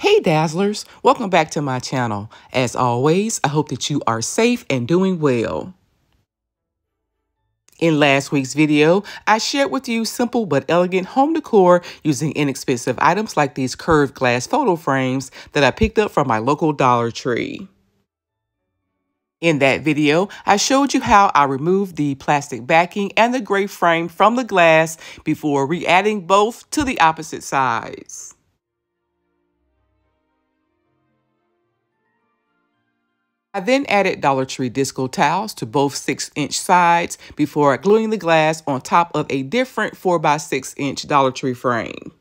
Hey Dazzlers, welcome back to my channel. As always, I hope that you are safe and doing well. In last week's video, I shared with you simple but elegant home decor using inexpensive items like these curved glass photo frames that I picked up from my local Dollar Tree. In that video, I showed you how I removed the plastic backing and the gray frame from the glass before re-adding both to the opposite sides. I then added Dollar Tree disco towels to both 6-inch sides before gluing the glass on top of a different 4x6-inch Dollar Tree frame.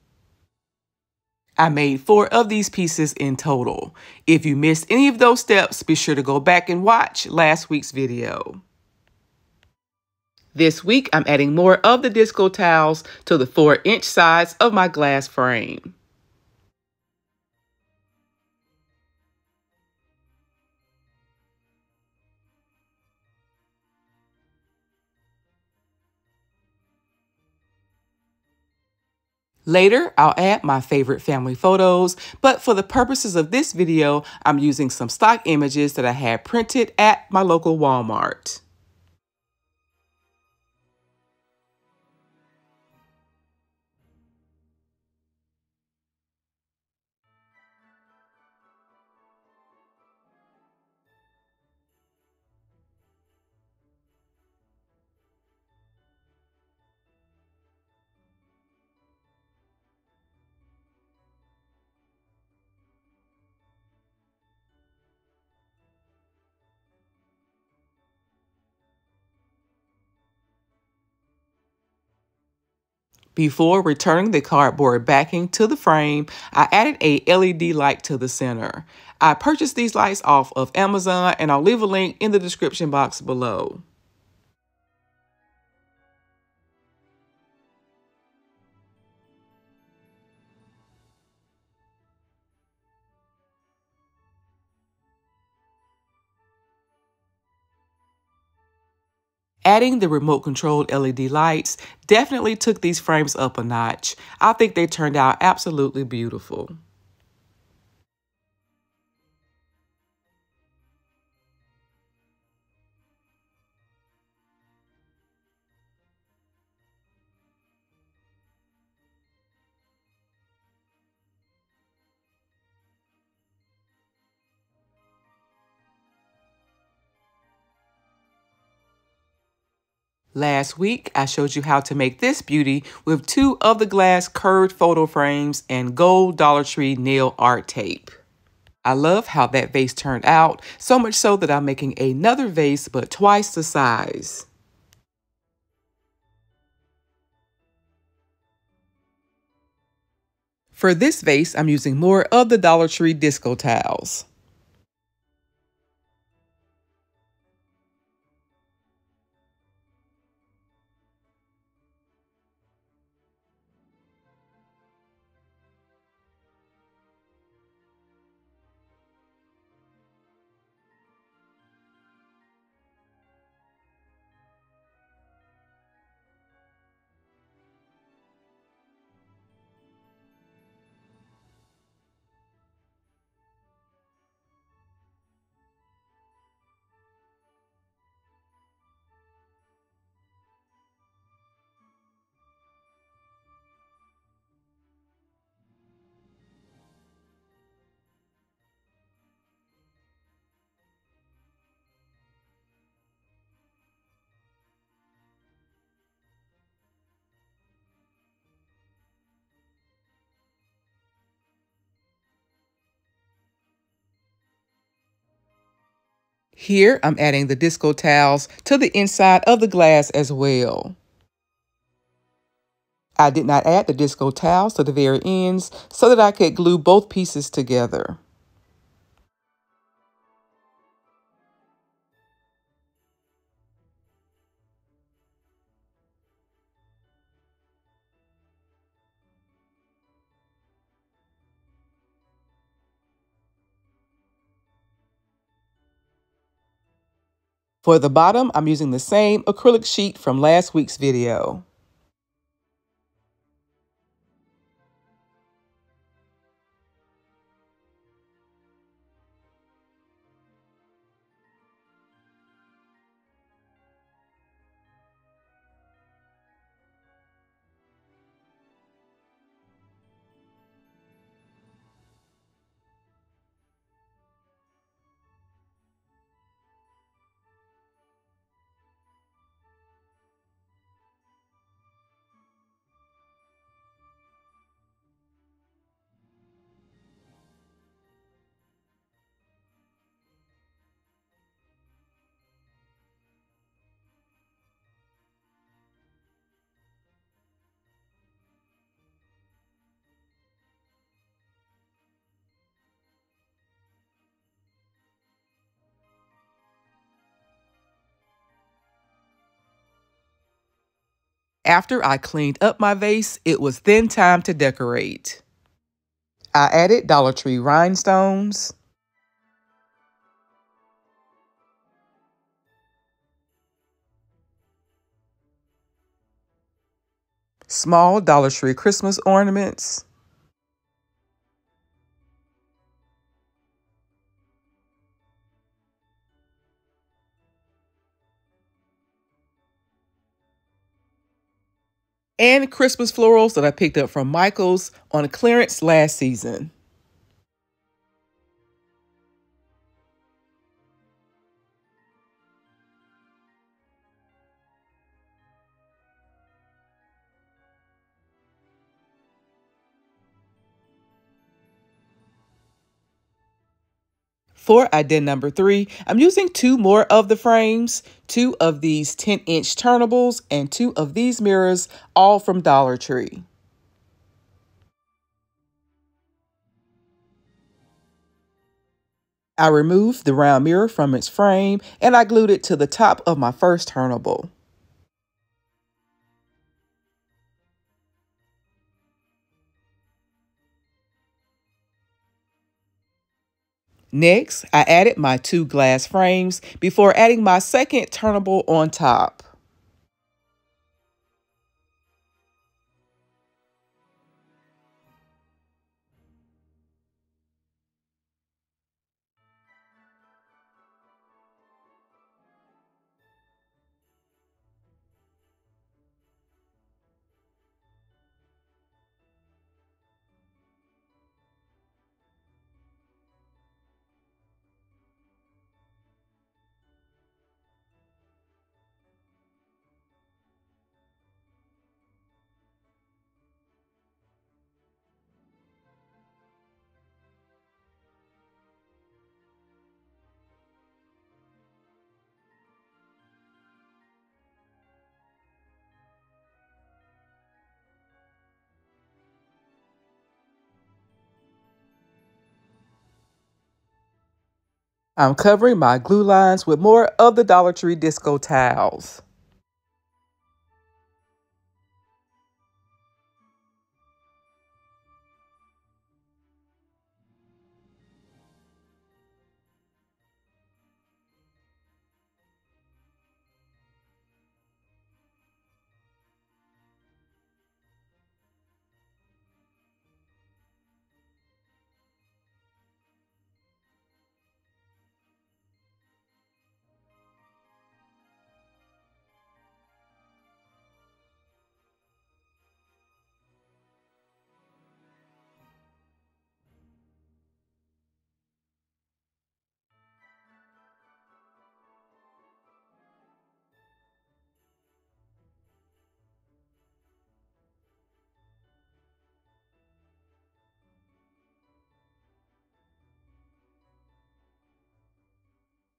I made 4 of these pieces in total. If you missed any of those steps, be sure to go back and watch last week's video. This week, I'm adding more of the disco towels to the 4-inch sides of my glass frame. Later, I'll add my favorite family photos, but for the purposes of this video, I'm using some stock images that I had printed at my local Walmart. Before returning the cardboard backing to the frame, I added a LED light to the center. I purchased these lights off of Amazon, and I'll leave a link in the description box below. Adding the remote-controlled LED lights definitely took these frames up a notch. I think they turned out absolutely beautiful. Last week, I showed you how to make this beauty with 2 of the glass curved photo frames and gold Dollar Tree nail art tape. I love how that vase turned out, so much so that I'm making another vase but twice the size. For this vase, I'm using more of the Dollar Tree disco towels. Here, I'm adding the disco towels to the inside of the glass as well. I did not add the disco towels to the very ends so that I could glue both pieces together. For the bottom, I'm using the same acrylic sheet from last week's video. After I cleaned up my vase, it was then time to decorate. I added Dollar Tree rhinestones, small Dollar Tree Christmas ornaments, and Christmas florals that I picked up from Michael's on clearance last season. For idea number 3, I'm using 2 more of the frames, 2 of these 10-inch turnables, and 2 of these mirrors, all from Dollar Tree. I removed the round mirror from its frame and I glued it to the top of my first turnable. Next, I added my 2 glass frames before adding my second turnable on top. I'm covering my glue lines with more of the Dollar Tree disco towels.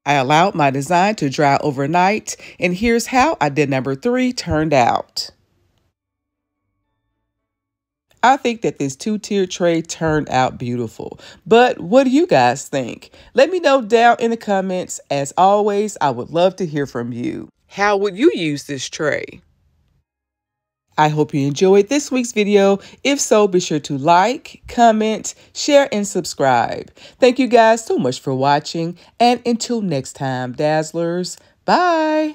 I allowed my design to dry overnight, and here's how idea number 3 turned out. I think that this 2-tiered tray turned out beautiful. But what do you guys think? Let me know down in the comments. As always, I would love to hear from you. How would you use this tray? I hope you enjoyed this week's video. If so, be sure to like, comment, share, and subscribe. Thank you guys so much for watching. And until next time, Dazzlers, bye.